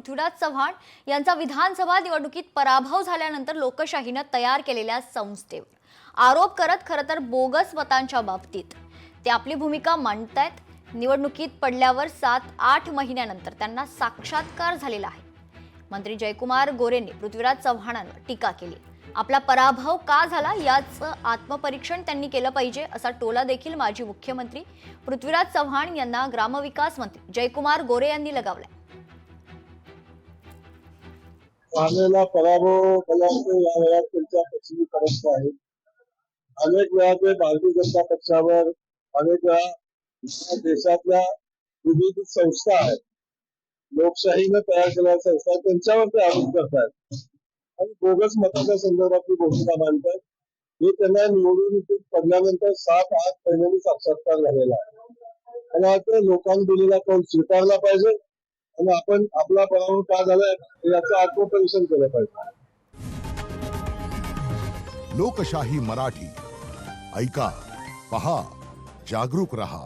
पृथ्वीराज चव्हाण यांचा विधानसभा निवडणुकीत पराभव झाल्यानंतर लोकशाहीने तयार केलेल्या संस्थेवर आरोप करत खरं तर बोगस मतांच्या बाबतीत ते आपली भूमिका मांडतायत। निवडणुकीत पडल्यावर 7-8 महिन्यानंतर त्यांना साक्षात्कार झालेला आहे। मंत्री जयकुमार गोरेंनी पृथ्वीराज चव्हाणांवर टीका केली। आपला पराभव का झाला याचं आत्मपरीक्षण त्यांनी केलं पाहिजे असा टोला देखील माजी मुख्यमंत्री पृथ्वीराज चव्हाण यांना ग्रामविकास मंत्री जयकुमार गोरे यांनी लगावलाय। झालेला पराभव मला या वेळात त्यांच्या पक्षी परत आहे। अनेक वेळा ते भारतीय जनता पक्षावर, अनेक वेळा देशातल्या विविध संस्था आहेत, लोकशाहीने तयार केलेल्या संस्था त्यांच्यावर ते आरोप करतात आणि बोगस मताच्या संदर्भातली भूमिका मांडतात। हे त्यांना निवडणुकीत पडल्यानंतर 7-8 महिन्यांनी साक्षात्कार झालेला आहे आणि आता लोकांनी दिलेला कौल स्वीकारला पाहिजे आणि आपण आपला पराभव का झालाय याचं आत्मपरीक्षण केलं पाहिजे। लोकशाही मराठी ऐका, पहा, जागरूक रहा।